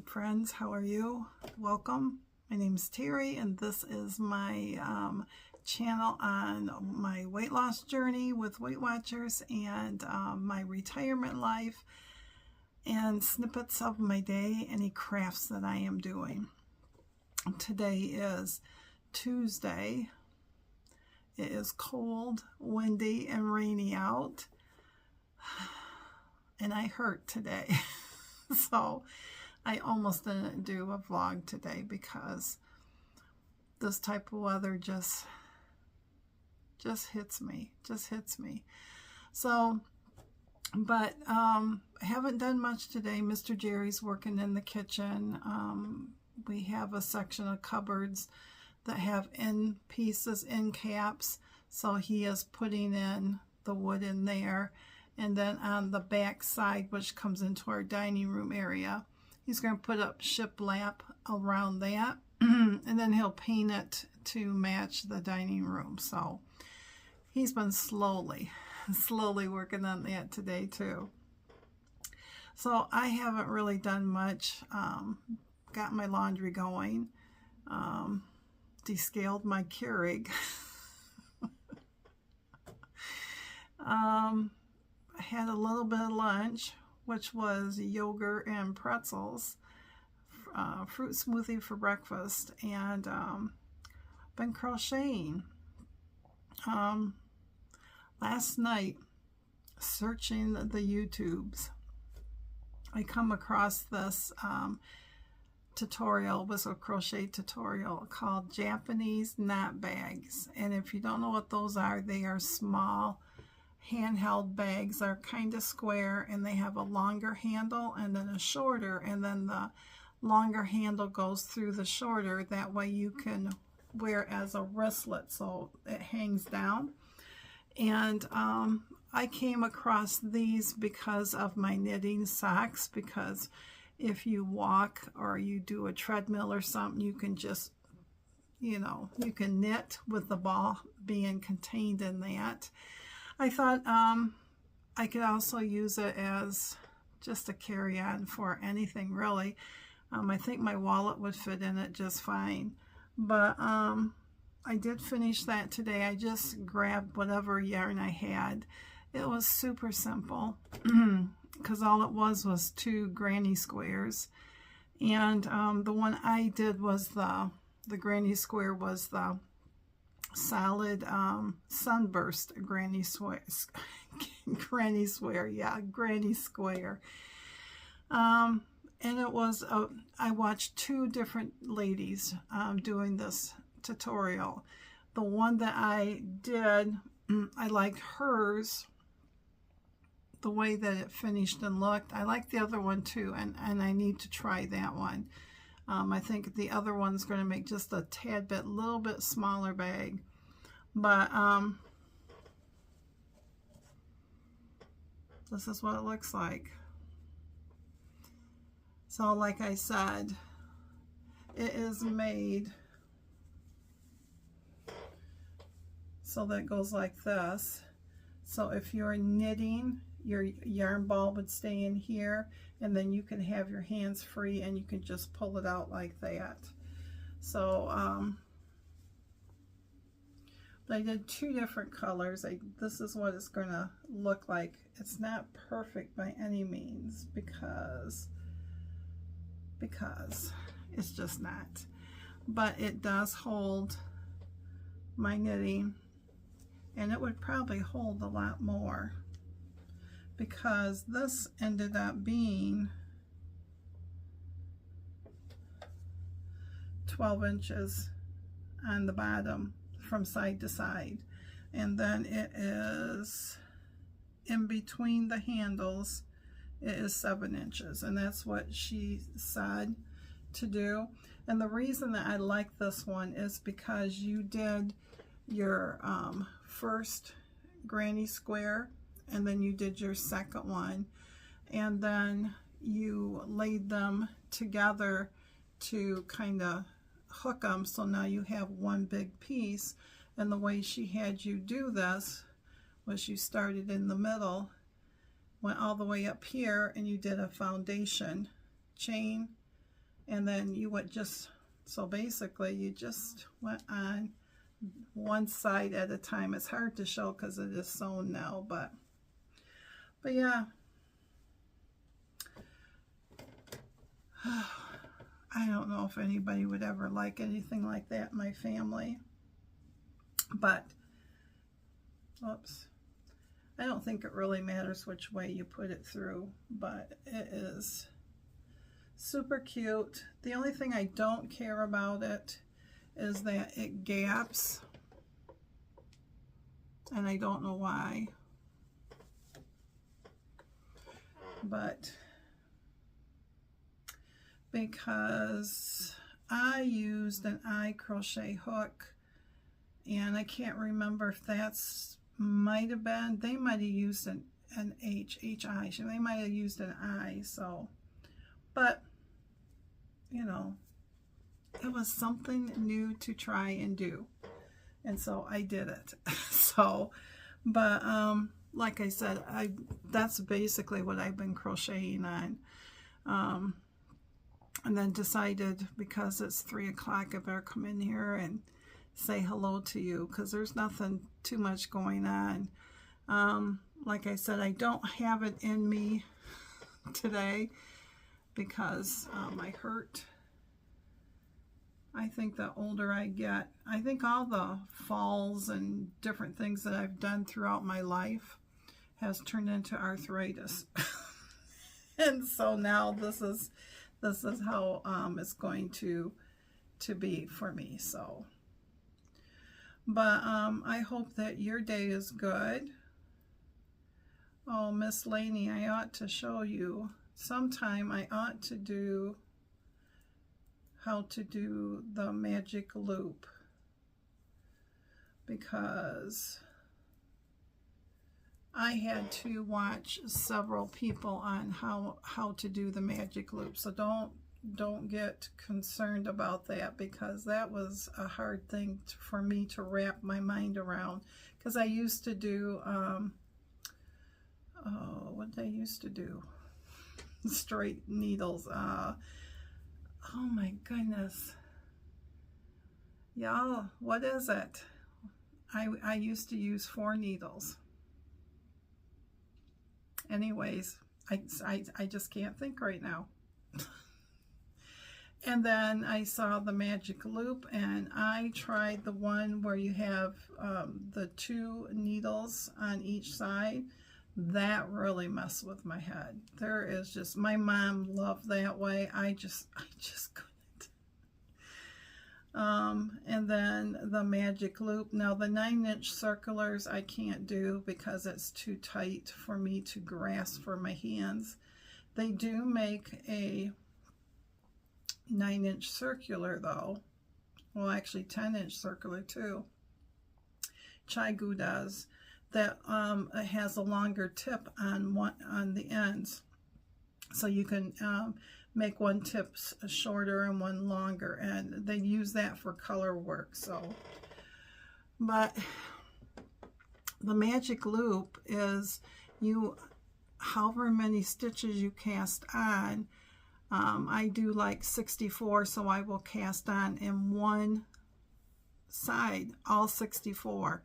friends, how are you? Welcome. My name is Terry, and this is my channel on my weight loss journey with Weight Watchers and my retirement life and snippets of my day, any crafts that I am doing. Today is Tuesday. It is cold, windy, and rainy out, and I hurt today. So I almost didn't do a vlog today because this type of weather just hits me, So, but I haven't done much today. Mr. Jerry's working in the kitchen. We have a section of cupboards that have end pieces, end caps. So he is putting in the wood in there. And then on the back side, which comes into our dining room area, he's going to put up shiplap around that. And then he'll paint it to match the dining room. So he's been slowly working on that today too. So I haven't really done much. Got my laundry going. Descaled my Keurig. I had a little bit of lunch, which was yogurt and pretzels, fruit smoothie for breakfast, and been crocheting. Last night, searching the YouTubes, I come across this tutorial. It was a crochet tutorial called Japanese knot bags, and if you don't know what those are, they are small handheld bags. Are kind of square, and they have a longer handle and then a shorter, and then the longer handle goes through the shorter. That way you can wear as a wristlet, so it hangs down. And I came across these because of my knitting socks, because if you walk or you do a treadmill or something, you can just, you can knit with the ball being contained in that. I thought I could also use it as just a carry-on for anything, really. I think my wallet would fit in it just fine. But I did finish that today. I just grabbed whatever yarn I had. It was super simple because all it was 2 granny squares. And the one I did was the granny square was the solid sunburst granny square. Granny square. And it was I watched 2 different ladies doing this tutorial. The one that I did, I liked hers, the way that it finished and looked. I like the other one too, and I need to try that one. I think the other one's going to make just a tad bit, little bit smaller bag. But this is what it looks like. So like I said, it is made so that it goes like this. So if you're knitting, your yarn ball would stay in here, and then you can have your hands free and you can just pull it out like that. So I did 2 different colors. This is what it's going to look like. It's not perfect by any means because it's just not. But it does hold my knitting, and it would probably hold a lot more because this ended up being 12 inches on the bottom from side to side, and then it is in between the handles, it is 7 inches, and that's what she said to do. And the reason that I like this one is because you did your first granny square, and then you did your second one, and then you laid them together to kind of hook them, so now you have one big piece. And the way she had you do this was you started in the middle, went all the way up here, and you did a foundation chain, and then you would just, so basically you just went on one side at a time. It's hard to show because it is sewn now, but yeah. I don't know if anybody would ever like anything like that in my family, but oops, I don't think it really matters which way you put it through, but it is super cute. The only thing I don't care about it is that it gaps, and I don't know why, but because I used an eye crochet hook, and I can't remember if that's might have been, they might have used an HI, so they might have used an I, so, but you know, it was something new to try and do, and so I did it. So, but like I said, that's basically what I've been crocheting on. And then decided, because it's 3 o'clock, I better come in here and say hello to you, because there's nothing too much going on. Like I said, I don't have it in me today because I hurt. I think the older I get, I think all the falls and different things that I've done throughout my life has turned into arthritis. And so now this is how it's going to be for me. So, but I hope that your day is good. Oh, Miss Laney, I ought to show you sometime. I ought to do how to do the magic loop, because I had to watch several people on how to do the magic loop. So don't get concerned about that, because that was a hard thing for me to wrap my mind around, because I used to do what did I used to do? Straight needles. Oh my goodness, y'all, what is it? I used to use 4 needles. Anyways, I just can't think right now. And then I saw the magic loop, and I tried the one where you have the 2 needles on each side. That really messed with my head. There is just, my mom loved that way. I just couldn't. And then the magic loop. Now the 9-inch circulars I can't do because it's too tight for me to grasp for my hands. They do make a 9-inch circular though. Well, actually 10-inch circular too. Chigu does. That it has a longer tip on the ends, so you can make one tip shorter and one longer, and they use that for color work. So, but the magic loop is however many stitches you cast on. I do like 64, so I will cast on in one side all 64.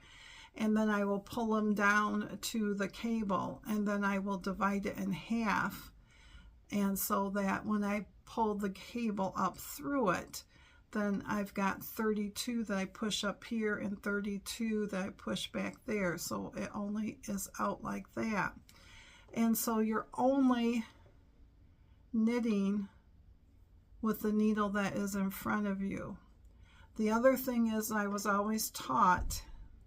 And then I will pull them down to the cable, and then I will divide it in half, and so that when I pull the cable up through it, then I've got 32 that I push up here and 32 that I push back there, so it only is out like that. And so you're only knitting with the needle that is in front of you. The other thing is, I was always taught,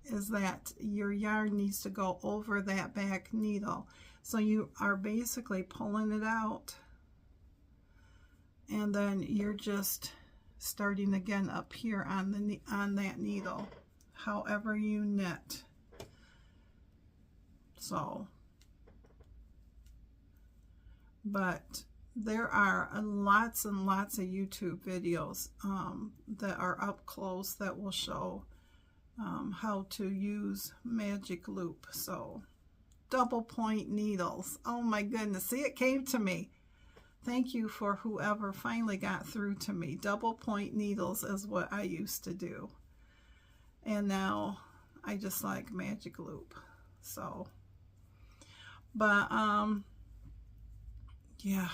is that your yarn needs to go over that back needle. So you are basically pulling it out, and then you're just starting again up here on that needle, however you knit. So, but there are lots and lots of YouTube videos that are up close that will show how to use magic loop. So double point needles, oh my goodness, see, it came to me. Thank you for whoever finally got through to me. Double point needles is what I used to do. And now I just like magic loop. So, but, yeah.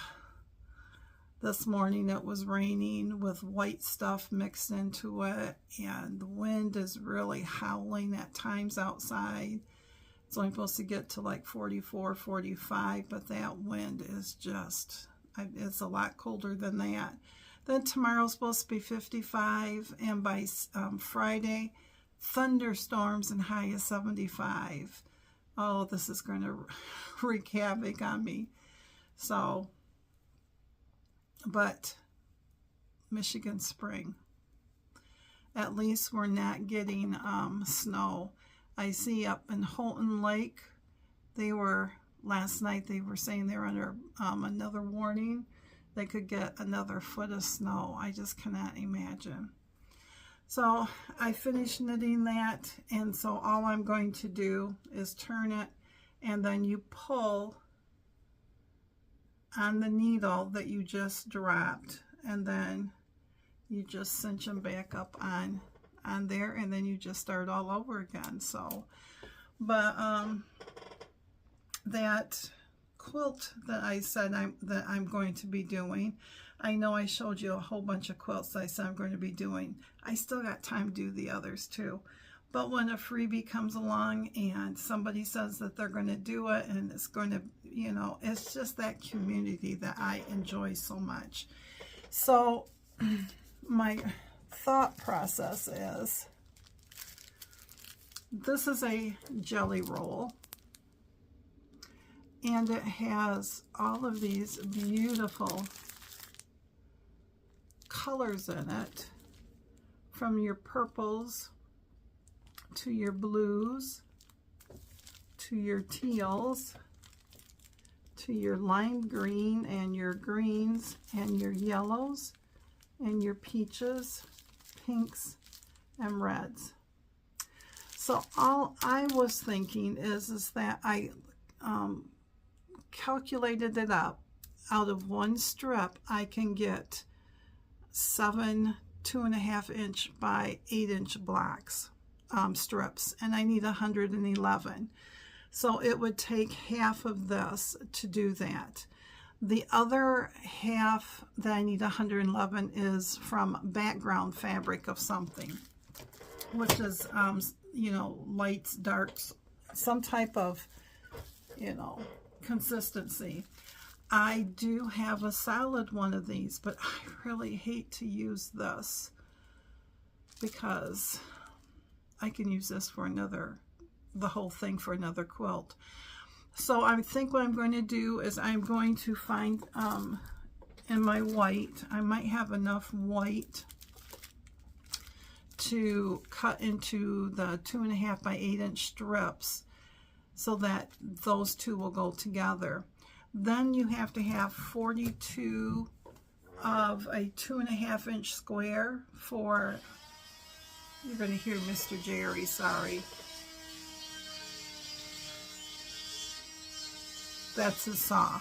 This morning it was raining with white stuff mixed into it, and the wind is really howling at times outside. It's only supposed to get to like 44, 45, but that wind is just, it's a lot colder than that. Then tomorrow's supposed to be 55, and by Friday, thunderstorms and high of 75. Oh, this is going to wreak havoc on me. So, but Michigan spring. At least we're not getting snow. I see up in Houghton Lake, last night they were saying they were under another warning. They could get another foot of snow. I just cannot imagine. So I finished knitting that, and so all I'm going to do is turn it, and then you pull on the needle that you just dropped, and then you just cinch them back up on there, and then you just start all over again. So, but that quilt that I said I'm going to be doing, I know I showed you a whole bunch of quilts that I said I'm going to be doing. I still got time to do the others too. But when a freebie comes along and somebody says that they're going to do it, and it's going to, you know, it's just that community that I enjoy so much. So my thought process is, this is a jelly roll, and it has all of these beautiful colors in it, from your purples to your blues, to your teals, to your lime green, and your greens, and your yellows, and your peaches, pinks, and reds. So all I was thinking is that I calculated it up. Out of one strip, I can get 7 2.5 inch by 8 inch blocks. Strips, and I need 111. So it would take half of this to do that. The other half that I need 111 is from background fabric of something, which is, you know, lights, darks, some type of, you know, consistency. I do have a solid one of these, but I really hate to use this because I can use this for the whole thing for another quilt. So I think what I'm going to do is I'm going to find, in my white, I might have enough white to cut into the 2.5 by 8 inch strips so that those two will go together. Then you have to have 42 of a 2.5 inch square for, you're going to hear Mr. Jerry, sorry. That's his saw.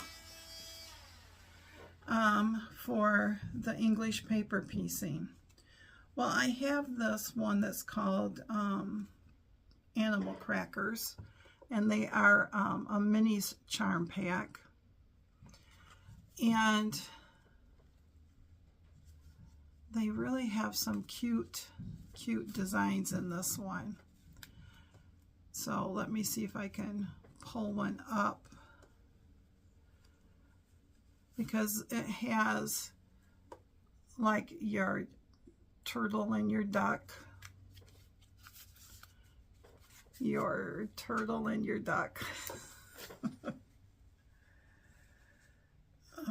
For the English paper piecing. Well, I have this one that's called Animal Crackers, and they are a mini charm pack. And they really have some cute designs in this one. So let me see if I can pull one up, because it has like your turtle and your duck,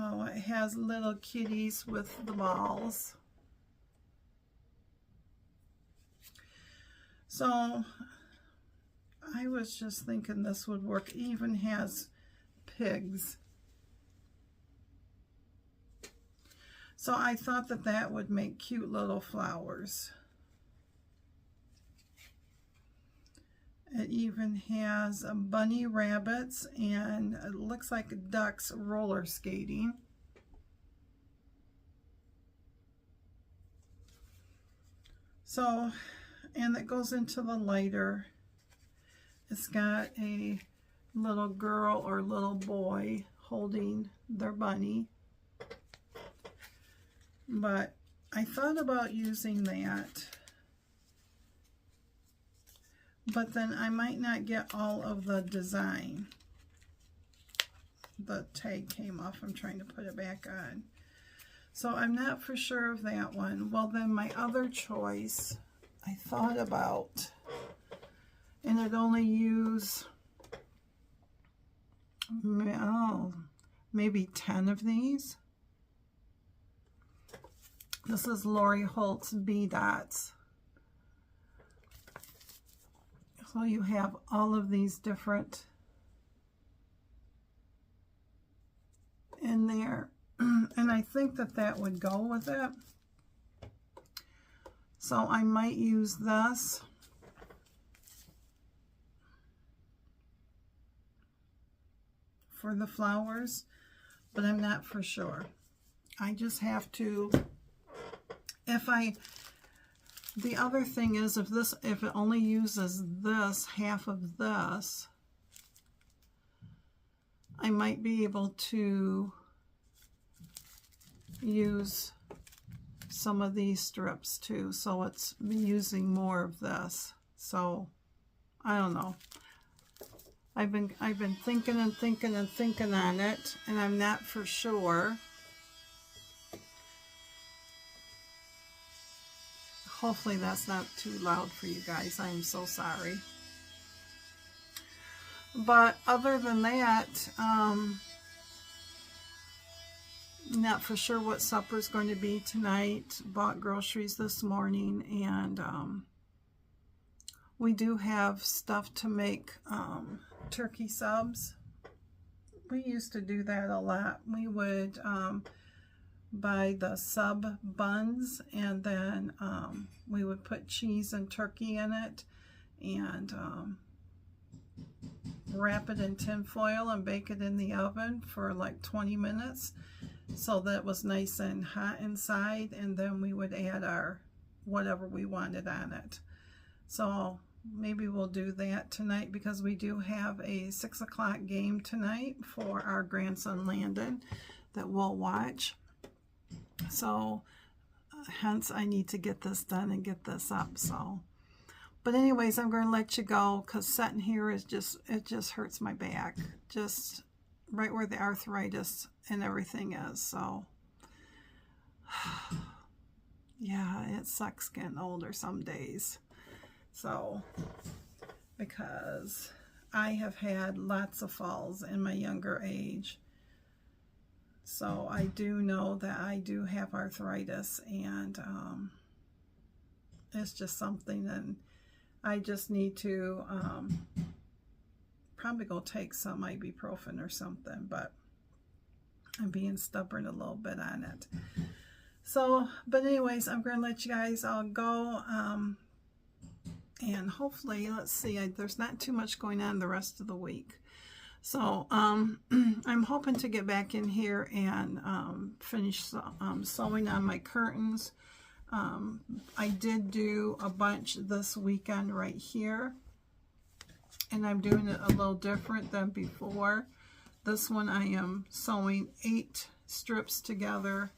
Oh, it has little kitties with the balls. So I was just thinking this would work. It even has pigs. So I thought that that would make cute little flowers. It even has bunny rabbits, and it looks like ducks roller skating. So, and it goes into the lighter. It's got a little girl or little boy holding their bunny. But I thought about using that. But then I might not get all of the design. The tag came off. I'm trying to put it back on. So I'm not for sure of that one. Well, then my other choice I thought about, and it only use maybe 10 of these. This is Lori Holt's B Dots. So you have all of these different in there. And I think that that would go with it. So I might use this. For the flowers, but I'm not for sure. I just have to, the other thing is if it only uses this, half of this, I might be able to use some of these strips too, so it's using more of this. So I don't know. I've been thinking and thinking and thinking on it, and I'm not for sure. Hopefully that's not too loud for you guys. I'm so sorry. But other than that, not for sure what supper's going to be tonight. Bought groceries this morning, and we do have stuff to make turkey subs. We used to do that a lot. We would buy the sub buns, and then we would put cheese and turkey in it, and wrap it in tin foil and bake it in the oven for like 20 minutes so that it was nice and hot inside, and then we would add our whatever we wanted on it. So maybe we'll do that tonight, because we do have a 6 o'clock game tonight for our grandson Landon that we'll watch. So hence I need to get this done and get this up. So, but anyways, I'm going to let you go, because sitting here is it just hurts my back, just right where the arthritis and everything is. So yeah, it sucks getting older some days. So, because I have had lots of falls in my younger age. So I do know that I do have arthritis, and it's just something that I just need to probably go take some ibuprofen or something, but I'm being stubborn a little bit on it. So, but anyways, I'm going to let you guys all go. And hopefully, let's see, there's not too much going on the rest of the week. So I'm hoping to get back in here and finish sewing on my curtains. I did do a bunch this weekend right here, and I'm doing it a little different than before. This one I am sewing 8 strips together,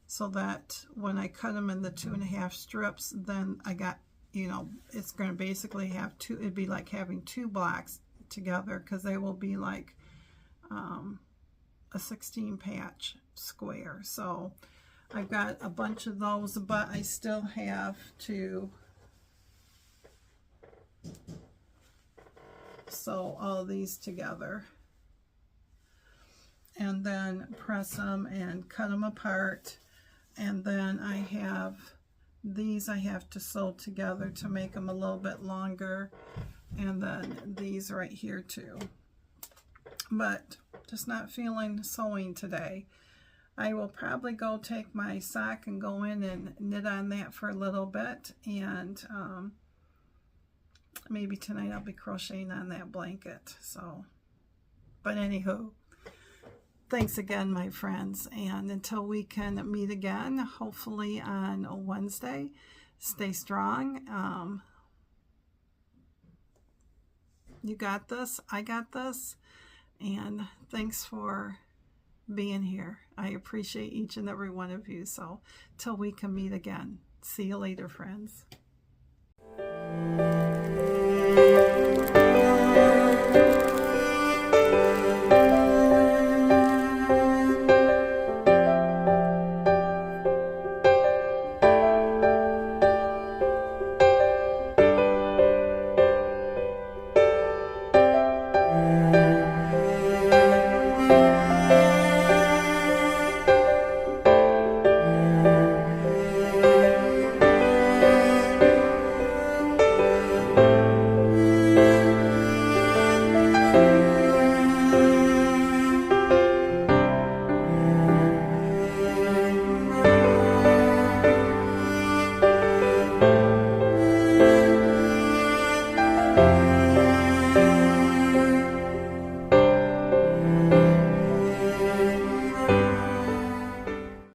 so that when I cut them in the 2.5 strips, then I got, you know, it's going to basically have two, it'd be like having 2 blocks together, because they will be like a 16 patch square. So I've got a bunch of those, but I still have to sew all these together and then press them and cut them apart. And then I have these I have to sew together to make them a little bit longer, and then these right here too. But just not feeling sewing today. I will probably go take my sock and go in and knit on that for a little bit, and maybe tonight I'll be crocheting on that blanket. So, but anywho, thanks again, my friends, and until we can meet again, hopefully on a Wednesday, Stay strong. You got this. I got this. And thanks for being here. I appreciate each and every one of you. So till we can meet again. See you later, friends.